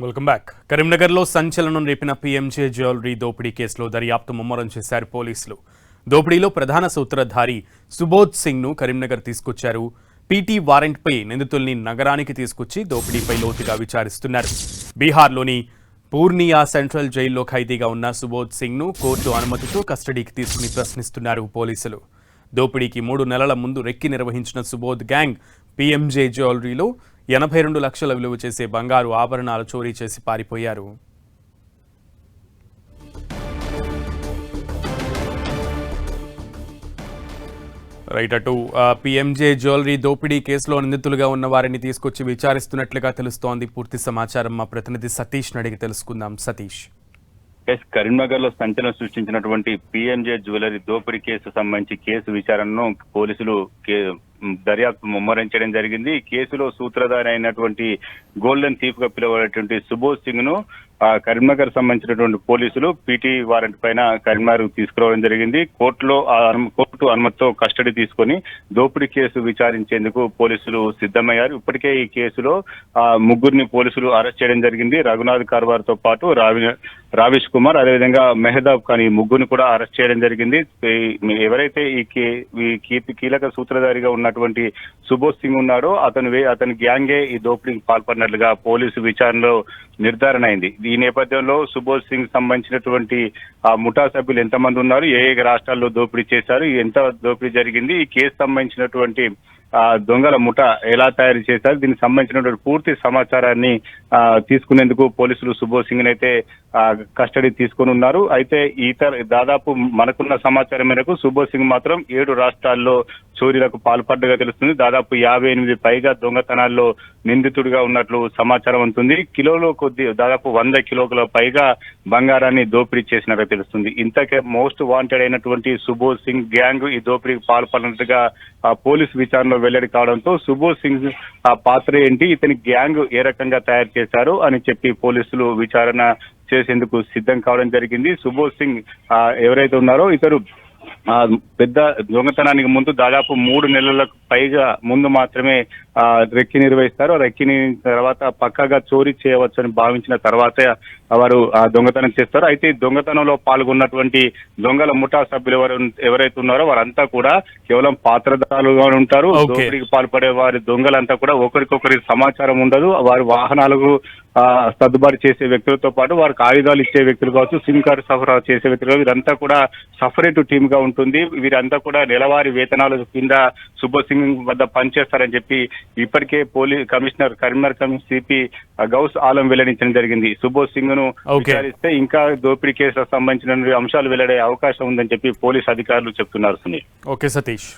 Welcome back. కరీంనగర్లో సంచలనం రేపిన PMJ jewellery దోపిడీ కేసులో దర్యాప్తు ముమ్మరం చేశారు పోలీసులు. దోపిడీలో ప్రధాన సూత్రధారి సుబోధ్ సింగ్ను కరీంనగర్ తీసుకొచ్చారు. పీటీ వారెంట్పై నిందితుల్ని నగరానికి తీసుకొచ్చి దోపిడీపై లోతుగా విచారిస్తున్నారు. బీహార్లోని పూర్నియా సెంట్రల్ జైల్లో ఖైదీగా ఉన్న సుబోధ్ సింగ్ను కోర్టు అనుమతితో కస్టడీకి తీసుకుని ప్రశ్నిస్తున్నారు పోలీసులు. దోపిడీకి 3 నెలల ముందు రెక్కి నిర్వహించిన సుబోధ్ గ్యాంగ్ పీఎంజే జ్యువెలరీలో 82 లక్షల విలువ చేసే బంగారు ఆభరణాలు చోరీ చేసి పారిపోయారు. అటు పీఎంజే జ్యువెలరీ దోపిడీ కేసులో నిందితులుగా ఉన్న వారిని తీసుకొచ్చి విచారిస్తున్నట్లుగా తెలుస్తోంది. పూర్తి సమాచారం మా ప్రతినిధి సతీష్ అడిగి తెలుసుకుందాం. సతీష్, కరీంనగర్ లో సంచలనం సృష్టించినటువంటి పీఎంజే జ్యువెలరీ దోపిడీ కేసు సంబంధించి కేసు విచారణను పోలీసులు దర్యాప్తు ముమ్మరం చేయడం జరిగింది. ఈ కేసులో సూత్రధారి అయినటువంటి గోల్డెన్ థీఫ్ గా పిలువబడేటువంటి సుబోధ్ సింగ్ ను కరీంనగర్ సంబంధించినటువంటి పోలీసులు పీటీ వారెంట్ పైన కరీంనగర్ తీసుకురావడం జరిగింది. కోర్టు అనుమతితో కస్టడీ తీసుకొని దోపిడీ కేసు విచారించేందుకు పోలీసులు సిద్ధమయ్యారు. ఇప్పటికే ఈ కేసులో ముగ్గురిని పోలీసులు అరెస్ట్ చేయడం జరిగింది. రఘునాథ్ కార్వార్ తో పాటు రావిష్ కుమార్, అదేవిధంగా మెహదాబ్ ఖాన్, ఈ ముగ్గురిని కూడా అరెస్ట్ చేయడం జరిగింది. ఎవరైతే ఈ కీలక సూత్రధారిగా ఉన్నటువంటి సుబోధ్ సింగ్ ఉన్నాడో అతని గ్యాంగే ఈ దోపిడీకి పాల్పడినట్లుగా పోలీసు విచారణలో నిర్ధారణ అయింది. ఈ నేపథ్యంలో సుబోధ్ సింగ్ సంబంధించినటువంటి ముఠా సభ్యులు ఎంతమంది ఉన్నారు, ఏ రాష్ట్రాల్లో దోపిడీ చేశారు, ఎంత దోపిడీ జరిగింది, ఈ కేసు సంబంధించినటువంటి దొంగల ముఠ ఎలా తయారు చేశారు, దీనికి సంబంధించినటువంటి పూర్తి సమాచారాన్ని తీసుకునేందుకు పోలీసులు సుబోధ్ సింగ్ అయితే కస్టడీ తీసుకుని ఉన్నారు. అయితే దాదాపు మనకున్న సమాచారం మేరకు సుబోధ్ సింగ్ మాత్రం 7 రాష్ట్రాల్లో చోరీలకు పాల్పడ్డగా తెలుస్తుంది. దాదాపు 58 పైగా దొంగతనాల్లో నిందితుడిగా ఉన్నట్లు సమాచారం ఉంటుంది. కిలోలో కొద్ది దాదాపు 100 కిలోల పైగా బంగారాన్ని దోపిడీ చేసినట్టు తెలుస్తుంది. ఇంతకే మోస్ట్ వాంటెడ్ అయినటువంటి సుబోధ్ సింగ్ గ్యాంగ్ ఈ దోపిడీకి పాల్పడినట్టుగా పోలీసు విచారణలో వెల్లడి కావడంతో సుబోధ్ సింగ్ పాత్ర ఏంటి, ఇతని గ్యాంగ్ ఏ రకంగా తయారు చేశారు అని చెప్పి పోలీసులు విచారణ చేసేందుకు సిద్ధం కావడం జరిగింది. సుబోధ్ సింగ్ ఎవరైతే ఉన్నారో ఇతరు పెద్ద దొంగతనానికి ముందు దాదాపు 3 నెలలకు పైగా ముందు మాత్రమే రెక్కి నిర్వహిస్తారు. రెక్కిని తర్వాత పక్కాగా చోరీ చేయవచ్చని భావించిన తర్వాతే వారు దొంగతనం చేస్తారు. అయితే దొంగతనంలో పాల్గొన్నటువంటి దొంగల ముఠా సభ్యులు ఎవరైతే ఉన్నారో వారంతా కూడా కేవలం పాత్రధారులుగా ఉంటారు. దోపిడీకి పాల్పడే వారి దొంగలంతా కూడా ఒకరికొకరి సమాచారం ఉండదు. వారి వాహనాలకు సర్దుబాటు చేసే వ్యక్తులతో పాటు వారికి ఆయుధాలు ఇచ్చే వ్యక్తులు కావచ్చు, సిమ్ కార్డు సరఫరా చేసే వ్యక్తులు, వీరంతా కూడా సపరేట్ టీమ్ గా ఉంటుంది. వీరంతా కూడా నెలవారీ వేతనాల కింద సుబోధ్ సింగ్ వద్ద పనిచేస్తారని చెప్పి ఇప్పటికే commissioner Karimnagar commissioner CP Ghouse Alam వెల్లడించడం జరిగింది. సుబోధ్ సింగ్ ను విచారిస్తే ఇంకా దోపిడీ కేసులకు సంబంధించిన అంశాలు వెల్లడే అవకాశం ఉందని చెప్పి పోలీసు అధికారులు చెప్తున్నారు. సునీల్. ఓకే సతీష్.